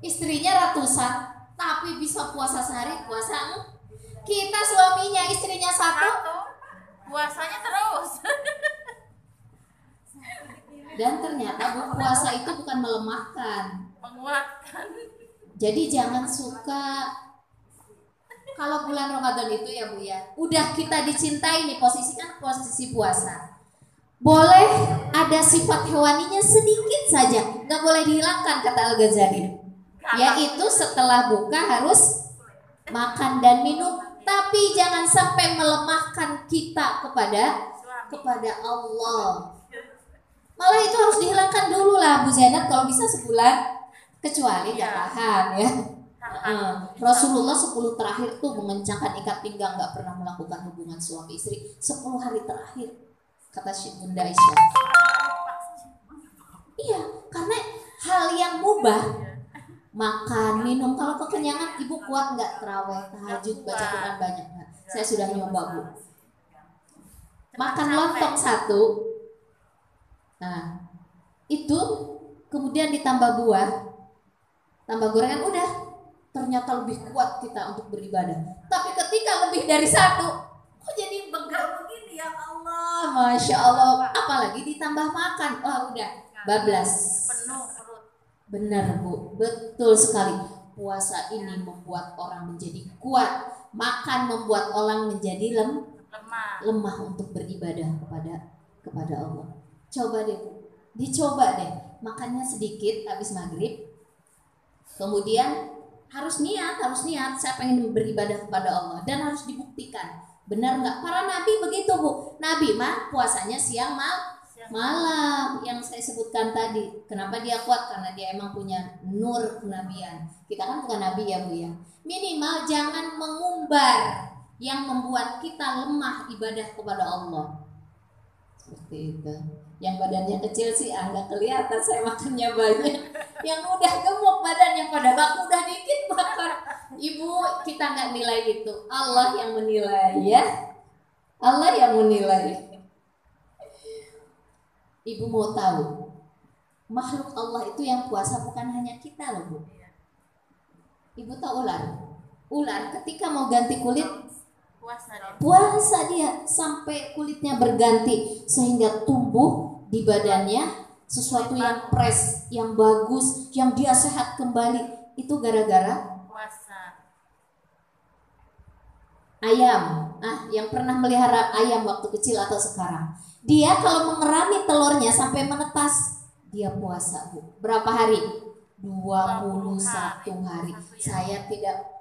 Istrinya ratusan, tapi bisa puasa sehari, puasa. Kita suaminya, istrinya satu, puasanya terus. Dan ternyata puasa itu bukan melemahkan, menguatkan. Jadi jangan suka kalau bulan Ramadan itu ya Bu ya, udah kita dicintai nih, posisikan posisi puasa. Boleh ada sifat hewaninya sedikit saja, nggak boleh dihilangkan kata Al-Ghazali. Yaitu setelah buka harus makan dan minum, tapi jangan sampai melemahkan kita kepada Allah. Malah itu harus dihilangkan dulu lah Bu Zainab, kalau bisa sebulan, kecuali nggak tahan ya. Rasulullah 10 terakhir tuh mengencangkan ikat pinggang, nggak pernah melakukan hubungan suami istri 10 hari terakhir, kata Bunda Aisyah. Iya, karena hal yang mubah, makan, minum, kalau kekenyangan ibu kuat nggak terawih, tahajud, baca Quran banyak? Saya sudah nyoba Bu. Makan lontong 1, nah itu kemudian ditambah buah, tambah gorengan, udah ternyata lebih kuat kita untuk beribadah. Tapi ketika lebih dari 1, kok jadi begal begini ya Allah, Masya Allah. Apalagi ditambah makan, wah udah bablas, penuh perut. Benar Bu, betul sekali. Puasa ini membuat orang menjadi kuat, makan membuat orang menjadi lemah untuk beribadah kepada Allah. Coba deh Bu, dicoba deh, makannya sedikit habis maghrib, kemudian harus niat, saya pengen beribadah kepada Allah, dan harus dibuktikan benar nggak. Para nabi begitu Bu, nabi mah puasanya siang malam yang saya sebutkan tadi. Kenapa dia kuat? Karena dia emang punya nur kenabian. Kita kan bukan nabi ya Bu ya. Minimal jangan mengumbar yang membuat kita lemah ibadah kepada Allah. Seperti itu. Yang badannya kecil sih nggak kelihatan, saya makannya banyak. Yang udah gemuk badannya pada waktu udah dikit makan. Ibu, kita nggak nilai itu, Allah yang menilai ya. Allah yang menilai. Ibu mau tahu, makhluk Allah itu yang puasa bukan hanya kita loh Bu. Ibu tahu ular ketika mau ganti kulit puasa dia sampai kulitnya berganti, sehingga tumbuh di badannya sesuatu yang fresh, yang bagus, yang dia sehat kembali. Itu gara-gara puasa. Ayam, yang pernah melihara ayam waktu kecil atau sekarang, dia kalau mengerami telurnya sampai menetas, dia puasa Bu. Berapa hari? 21 hari.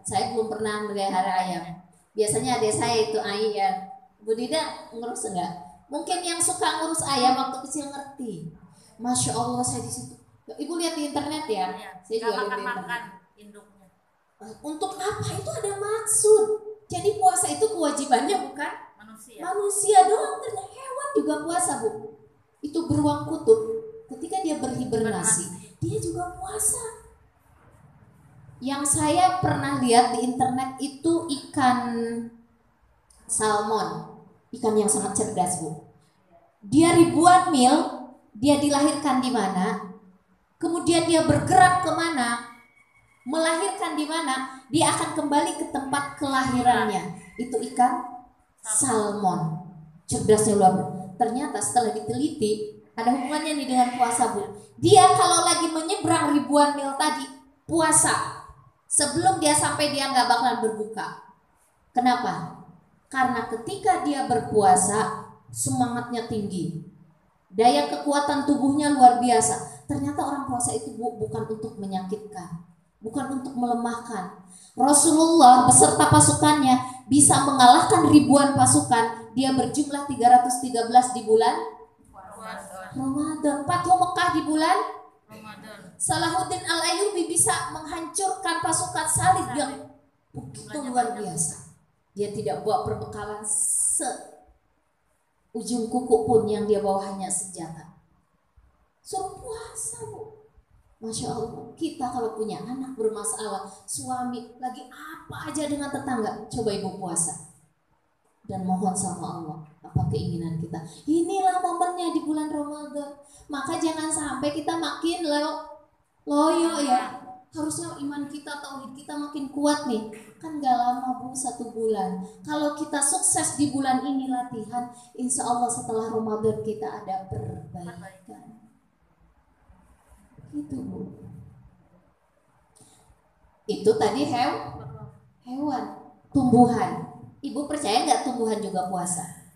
Saya belum pernah melihara ayam. Biasanya adik saya itu ayam. Bu Dida ngurus enggak? Mungkin yang suka ngurus ayam waktu kecil ngerti. Masya Allah, saya di situ. Ibu lihat di internet ya. Saya juga lihat di internet. Induknya. Untuk apa? Itu ada maksud. Jadi puasa itu kewajibannya bukan manusia doang, ternyata hewan juga puasa Bu. Itu beruang kutub, ketika dia berhibernasi, dia juga puasa. Yang saya pernah lihat di internet itu ikan salmon, ikan yang sangat cerdas Bu. Dia ribuan mil, dia dilahirkan di mana, kemudian dia bergerak kemana, melahirkan di mana, dia akan kembali ke tempat kelahirannya. Itu ikan salmon, cerdasnya luar biasa. Ternyata setelah diteliti ada hubungannya nih dengan puasa Bu. Dia kalau lagi menyeberang ribuan mil tadi puasa, sebelum dia sampai dia nggak bakalan berbuka. Kenapa? Karena ketika dia berpuasa, semangatnya tinggi, daya kekuatan tubuhnya luar biasa. Ternyata orang puasa itu bukan untuk menyakitkan, bukan untuk melemahkan. Rasulullah beserta pasukannya bisa mengalahkan ribuan pasukan. Dia berjumlah 313 di bulan Ramadan. Fathu Mekah di bulan Ramadan. Salahuddin Al-Ayyubi bisa menghancurkan pasukan salib yang begitu luar biasa. Dia tidak bawa perbekalan ujung kuku pun, yang dia bawa hanya senjata. Suruh puasa, Bu. Masya Allah, kita kalau punya anak bermasalah, suami lagi apa aja dengan tetangga, coba ibu puasa dan mohon sama Allah apa keinginan kita. Inilah momennya di bulan Ramadan. Maka jangan sampai kita makin loyo ya. Harusnya iman kita, tauhid kita makin kuat nih. Kan gak lama, Bu, 1 bulan. Kalau kita sukses di bulan ini latihan, insya Allah setelah Ramadan kita ada perbaikan. Itu, Bu. Itu tadi hewan, tumbuhan. Ibu percaya gak tumbuhan juga puasa?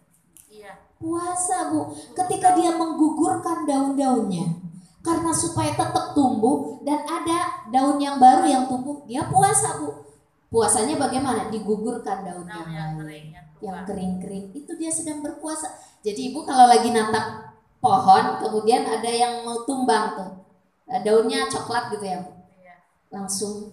Iya. Puasa, Bu. Ketika dia menggugurkan daun-daunnya, karena supaya tetap tumbuh dan ada daun yang baru yang tumbuh, dia puasa, Bu. Puasanya bagaimana? Digugurkan daun yang lain, yang kering-kering. Itu dia sedang berpuasa. Jadi ibu kalau lagi natap pohon, kemudian ada yang mau tumbang tuh, daunnya coklat gitu ya, Bu. Langsung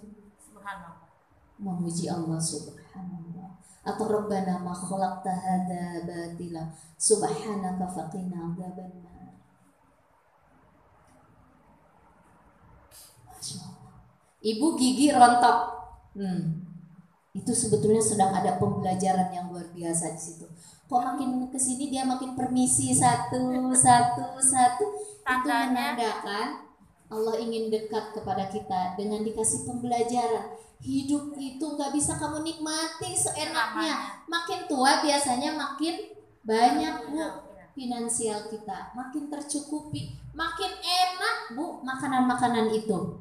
memuji Allah subhanallah. Atau Rabbana ma khalaqta hadza batila subhanaka faqina adzabannar. Ibu gigi rontok, itu sebetulnya sedang ada pembelajaran yang luar biasa di situ. Kok makin kesini dia makin permisi satu. Itu menandakan Allah ingin dekat kepada kita dengan dikasih pembelajaran. Hidup itu nggak bisa kamu nikmati seenaknya. Makin tua biasanya makin banyak, Bu, finansial kita, makin tercukupi, makin enak, Bu, makanan-makanan itu.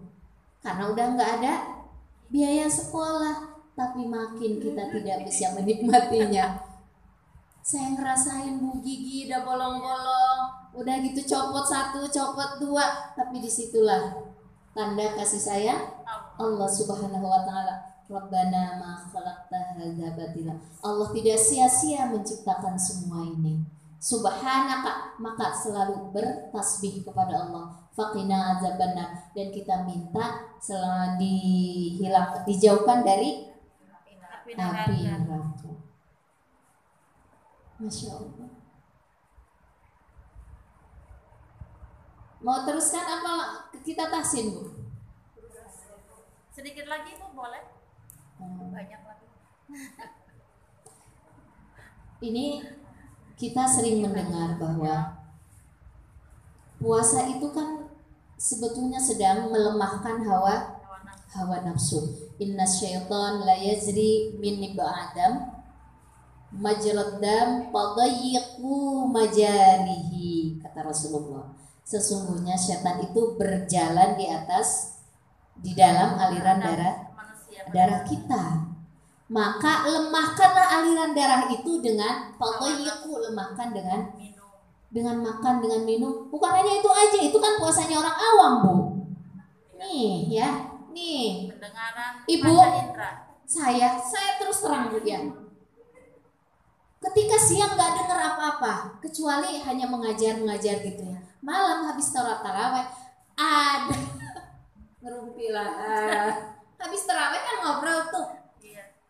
Karena udah nggak ada biaya sekolah, tapi makin kita tidak bisa menikmatinya. Saya ngerasain, Bu, gigi udah bolong-bolong, udah gitu copot 1, copot 2, tapi disitulah tanda kasih sayang Allah subhanahu wa ta'ala. Rabbana ma khalaqta hadza batila. Allah tidak sia-sia menciptakan semua ini. Subhanaka, maka selalu bertasbih kepada Allah. Faqina adzabannar, dan kita minta selalu dijauhkan dari api neraka. Masya Allah. Mau teruskan apa kita tahsin, Bu? Sedikit lagi, Bu, boleh? Banyak lagi. Ini kita sering mendengar bahwa puasa itu kan sebetulnya sedang melemahkan hawa nafsu. Inna syaitan la yajri min ibn Adam majrad dam fadayyiqu majarihi, kata Rasulullah. Sesungguhnya setan itu berjalan di dalam aliran darah kita. Maka lemahkanlah aliran darah itu dengan fadayyiqu, lemahkan dengan makan, dengan minum. Bukan hanya itu aja, itu kan puasanya orang awam, Bu. Nih ya, nih Ibu, saya terus terang, Bu, ya. Ketika siang nggak dengar apa-apa, kecuali hanya mengajar gitu ya. Malam habis tarawih ada ngerumpi lah. Habis tarawih kan ngobrol tuh.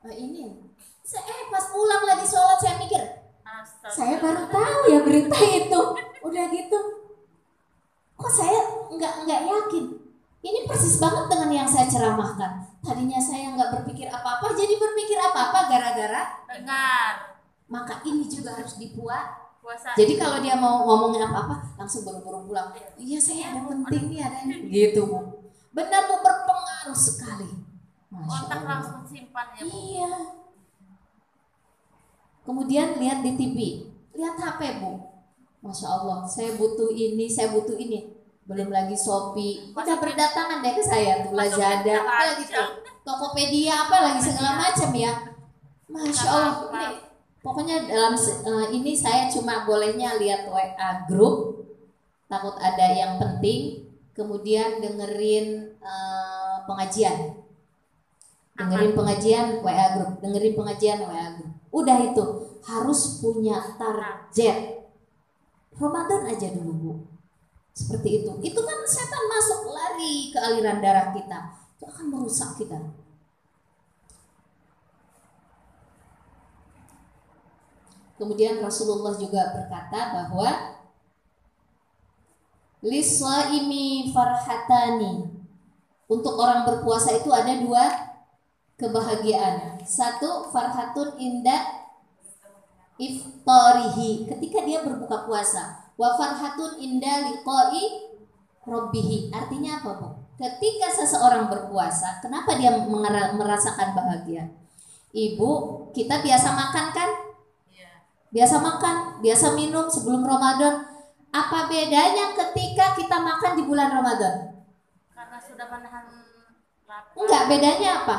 Ini pas pulang lagi sholat saya mikir, saya baru tahu ya berita itu. Udah gitu, kok saya nggak yakin. Ini persis banget dengan yang saya ceramahkan. Tadinya saya nggak berpikir apa-apa, jadi berpikir apa-apa gara-gara dengar. Maka ini juga harus puasa. Jadi kalau dia mau ngomongin apa-apa, langsung buru-buru pulang. Iya, saya ada penting nih, ada ini. Gitu, Bu. Benar, Bu, berpengaruh sekali. Otak langsung simpan ya, Bu. Iya. Kemudian lihat di TV, lihat HP, Bu. Masya Allah, saya butuh ini. Belum lagi Shopee, udah berdatangan deh ke saya tuh, Lazada, apa lagi tuh, Tokopedia, apa lagi segala macam ya. Masya Allah, Pokoknya dalam ini saya cuma bolehnya lihat WA grup, takut ada yang penting, kemudian dengerin pengajian. Dengerin pengajian WA grup, dengerin pengajian WA grup. Udah itu, harus punya target. Ramadan aja dulu, Bu. Seperti itu. Itu kan setan masuk lari ke aliran darah kita. Itu akan merusak kita. Kemudian Rasulullah juga berkata bahwa lis-shaimi farhatani. Untuk orang berpuasa itu ada dua kebahagiaan. Satu, farhatun inda iftarihi, ketika dia berbuka puasa. Wa farhatun inda liqa'i rabbihi. Artinya apa, Bu? Ketika seseorang berpuasa, kenapa dia merasakan bahagia? Ibu, kita biasa makan kan? Biasa makan, biasa minum sebelum Ramadan. Apa bedanya ketika kita makan di bulan Ramadan? Karena sudah menahan lapar. Enggak, bedanya apa?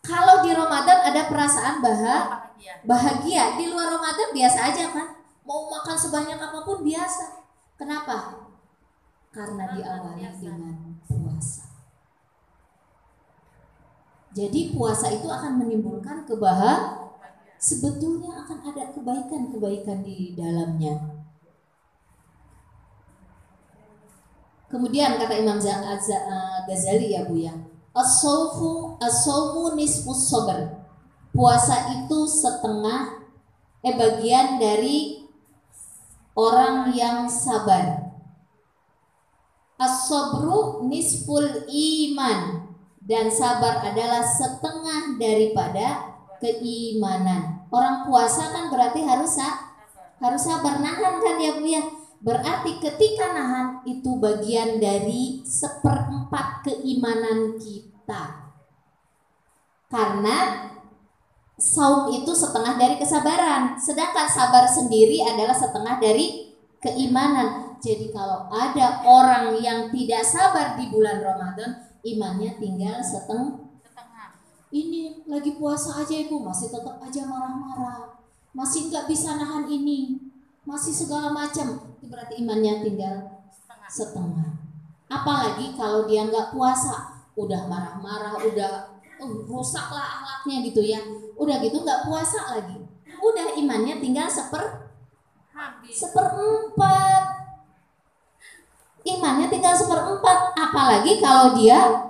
Kalau di Ramadan ada perasaan bahagia. Di luar Ramadan biasa aja kan? Mau makan sebanyak apapun biasa. Kenapa? Karena diawali dengan puasa. Jadi puasa itu akan menimbulkan kebahagiaan. Sebetulnya akan ada kebaikan-kebaikan di dalamnya. Kemudian kata Imam Ghazali ya Bu ya, as-shaumu nisfus sabr. Puasa itu bagian dari orang yang sabar. As-sabru nisful iman, dan sabar adalah setengah daripada keimanan. Orang puasa kan berarti harus sabar, nahan kan ya Bu ya. Berarti ketika nahan itu bagian dari 1/4 keimanan kita. Karena saum itu setengah dari kesabaran, sedangkan sabar sendiri adalah setengah dari keimanan. Jadi kalau ada orang yang tidak sabar di bulan Ramadan, imannya tinggal setengah. Ini lagi puasa aja Ibu, masih tetap aja marah-marah, masih nggak bisa nahan ini, masih segala macam. Itu berarti imannya tinggal setengah. Apalagi kalau dia nggak puasa, udah marah-marah, udah rusak lah akhlaknya gitu ya. Udah gitu nggak puasa lagi, udah imannya tinggal 1/4. Imannya tinggal 1/4. Apalagi kalau dia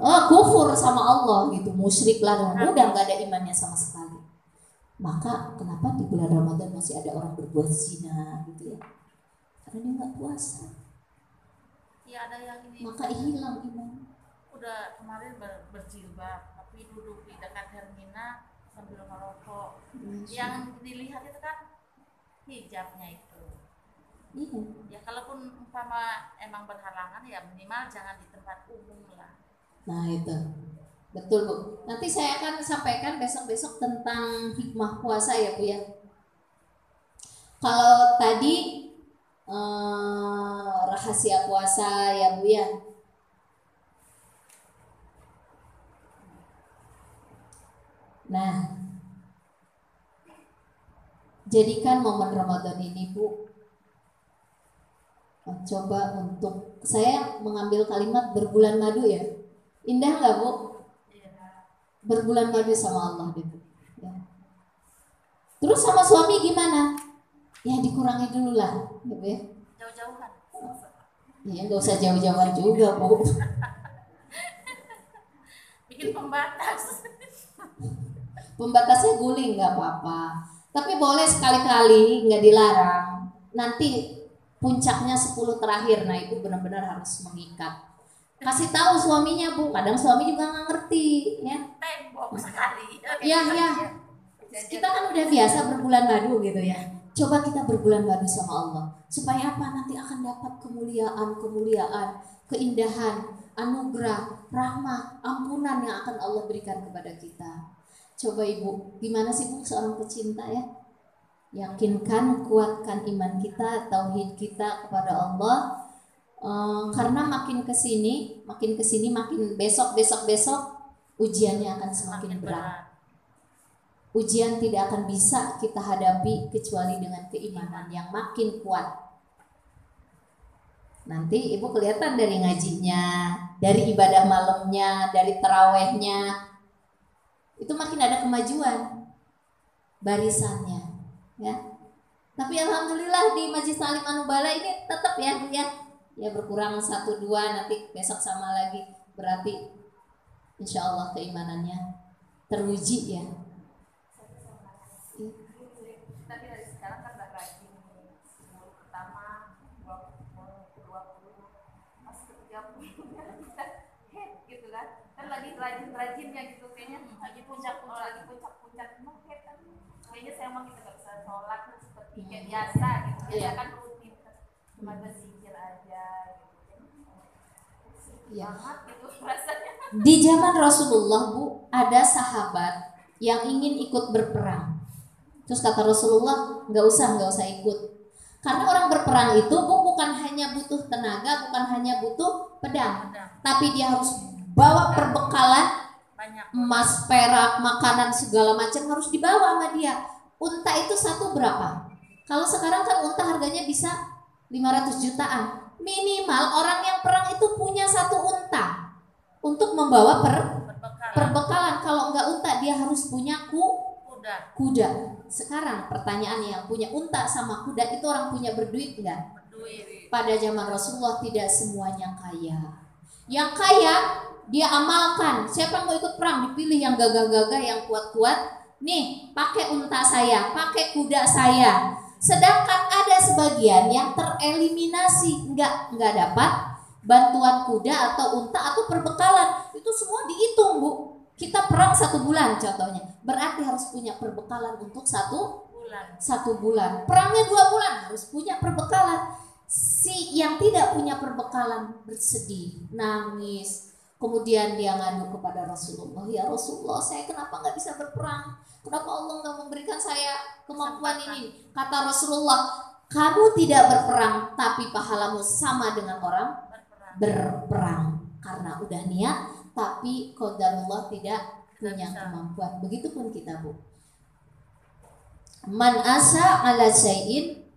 kufur sama Allah gitu, musyrik lah, udah nggak ada imannya sama sekali. Maka kenapa di bulan Ramadan masih ada orang berbuat zina gitu ya? Karena dia nggak puasa. Ya ada yang ini. Maka hilang iman. Udah kemarin berjilbab, tapi duduk di dekat Hermina sambil merokok. Yang dilihat itu kan hijabnya itu. Iya. Ya kalaupun umpama emang berhalangan ya minimal jangan di tempat umum lah. Nah itu betul Bu. Nanti saya akan sampaikan besok-besok tentang hikmah puasa ya Bu ya. Kalau tadi rahasia puasa ya Bu ya. Nah, jadikan momen Ramadan ini Bu, coba untuk saya mengambil kalimat berbulan madu ya. Indah nggak Bu? Berbulan madu sama Allah gitu. Ya. Terus sama suami gimana? Ya dikurangi dulu lah, gitu ya. Jauh-jauhan. Ya nggak usah jauh-jauhan juga Bu. Bikin pembatas. Pembatasnya guling nggak apa-apa. Tapi boleh sekali-kali, nggak dilarang. Nanti puncaknya 10 terakhir, nah itu benar-benar harus mengikat. Kasih tahu suaminya Bu, kadang suami juga nggak ngerti ya. Tembok sekali. Ya. Kita kan udah biasa berbulan madu gitu ya. Coba kita berbulan madu sama Allah. Supaya apa? Nanti akan dapat kemuliaan, keindahan, anugerah, rahmat, ampunan yang akan Allah berikan kepada kita. Coba Ibu, gimana sih Bu seorang pecinta ya? Yakinkan, kuatkan iman kita, tauhid kita kepada Allah. Karena makin kesini, makin besok ujiannya akan semakin berat. ujian tidak akan bisa kita hadapi kecuali dengan keimanan yang makin kuat. Nanti ibu kelihatan dari ngajinya, dari ibadah malamnya, dari tarawehnya, itu makin ada kemajuan barisannya, ya. Tapi alhamdulillah di Majlis Ta'lim Anubala ini tetap ya berkurang 1-2, nanti besok sama lagi, berarti insya Allah keimanannya teruji ya. Tapi dari sekarang kan udah rajin, minggu pertama 20, pas ke-30 kita head gitu kan lagi rajin-rajinnya gitu, kayaknya lagi puncak-puncak emang head kan kayaknya saya emang kita gak bisa sholat seperti kayak biasa gitu, biasa kan rutin cuma berzikir aja gitu banget gitu rasanya. Di zaman Rasulullah Bu, ada sahabat yang ingin ikut berperang. Terus kata Rasulullah, nggak usah ikut. Karena orang berperang itu bukan hanya butuh tenaga, bukan hanya butuh pedang, tapi dia harus bawa perbekalan banyak, emas, perak, makanan segala macam harus dibawa sama dia. Unta itu satu berapa? Kalau sekarang kan unta harganya bisa 500 jutaan. Minimal orang yang perang itu punya satu unta untuk membawa perbekalan. Kalau nggak unta dia harus punya kuda. Sekarang pertanyaannya, yang punya unta sama kuda itu orang punya berduit nggak? Pada zaman Rasulullah tidak semuanya kaya. Yang kaya dia amalkan. Siapa yang mau ikut perang dipilih yang gagah-gagah, yang kuat-kuat. Nih pakai unta saya, pakai kuda saya. Sedangkan ada sebagian yang tereliminasi, nggak dapat bantuan kuda atau unta atau perbekalan. Itu semua dihitung Bu. Kita perang 1 bulan contohnya, berarti harus punya perbekalan untuk 1 bulan. Perangnya 2 bulan, harus punya perbekalan. Si yang tidak punya perbekalan bersedih, nangis, kemudian dia ngadu kepada Rasulullah, ya Rasulullah, saya kenapa nggak bisa berperang? Kenapa Allah nggak memberikan saya kemampuan ini? Kata Rasulullah, kamu tidak berperang, tapi pahalamu sama dengan orang berperang karena udah niat. Tapi qadarullah tidak punya kemampuan. Begitupun kita Bu. Man asa ala syai'in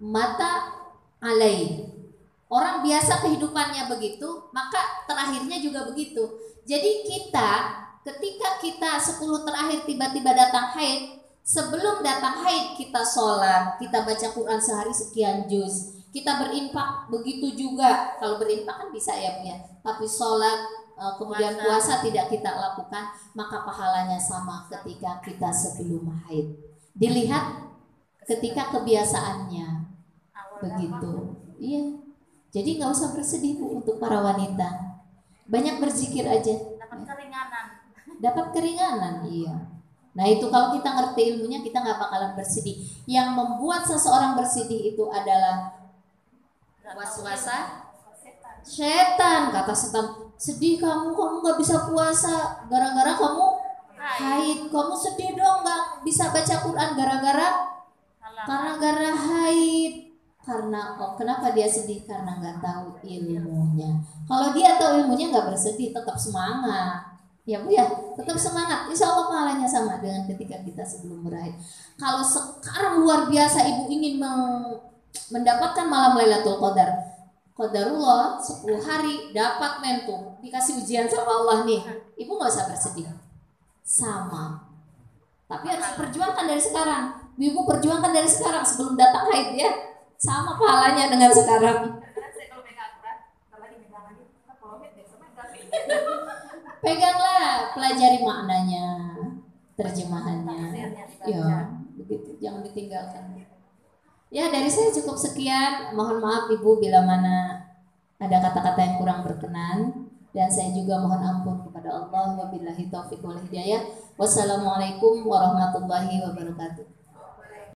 mata alaih. Orang biasa kehidupannya begitu, maka terakhirnya juga begitu. Jadi ketika kita 10 terakhir tiba-tiba datang haid, sebelum datang haid kita sholat, kita baca Quran sehari sekian juz, kita berinfak begitu juga. Kalau berinfak kan bisa ya Bu ya. Tapi sholat kemudian puasa tidak kita lakukan, maka pahalanya sama ketika kita sebelum haid. Dilihat ketika kebiasaannya begitu. Iya. Jadi nggak usah bersedih Bu untuk para wanita. Banyak berzikir aja. Dapat keringanan, iya. Nah itu kalau kita ngerti ilmunya, kita nggak bakalan bersedih. Yang membuat seseorang bersedih itu adalah waswasa setan. Kata setan, sedih kamu nggak bisa puasa gara-gara kamu haid. Kamu sedih dong nggak bisa baca Quran gara-gara haid. Kenapa dia sedih? Karena nggak tahu ilmunya. Kalau dia tahu ilmunya nggak bersedih, tetap semangat. Ya Bu ya, tetap semangat. Insya Allah pahalanya sama dengan ketika kita sebelum berhaid. Kalau sekarang luar biasa Ibu ingin mendapatkan malam Lailatul Qadar, qadarullah 10 hari dapat mentum, dikasih ujian sama Allah nih, Ibu nggak usah bersedih, sama. Tapi harus perjuangkan dari sekarang. Ibu perjuangkan dari sekarang sebelum datang haid ya, sama pahalanya dengan sekarang. Peganglah, pelajari maknanya, terjemahannya, ya begitu, jangan ditinggalkan. Ya dari saya cukup sekian. Mohon maaf Ibu bila mana ada kata-kata yang kurang berkenan, dan saya juga mohon ampun kepada Allah. Wabillahi taufiq wal hidayah. Wassalamualaikum warahmatullahi wabarakatuh.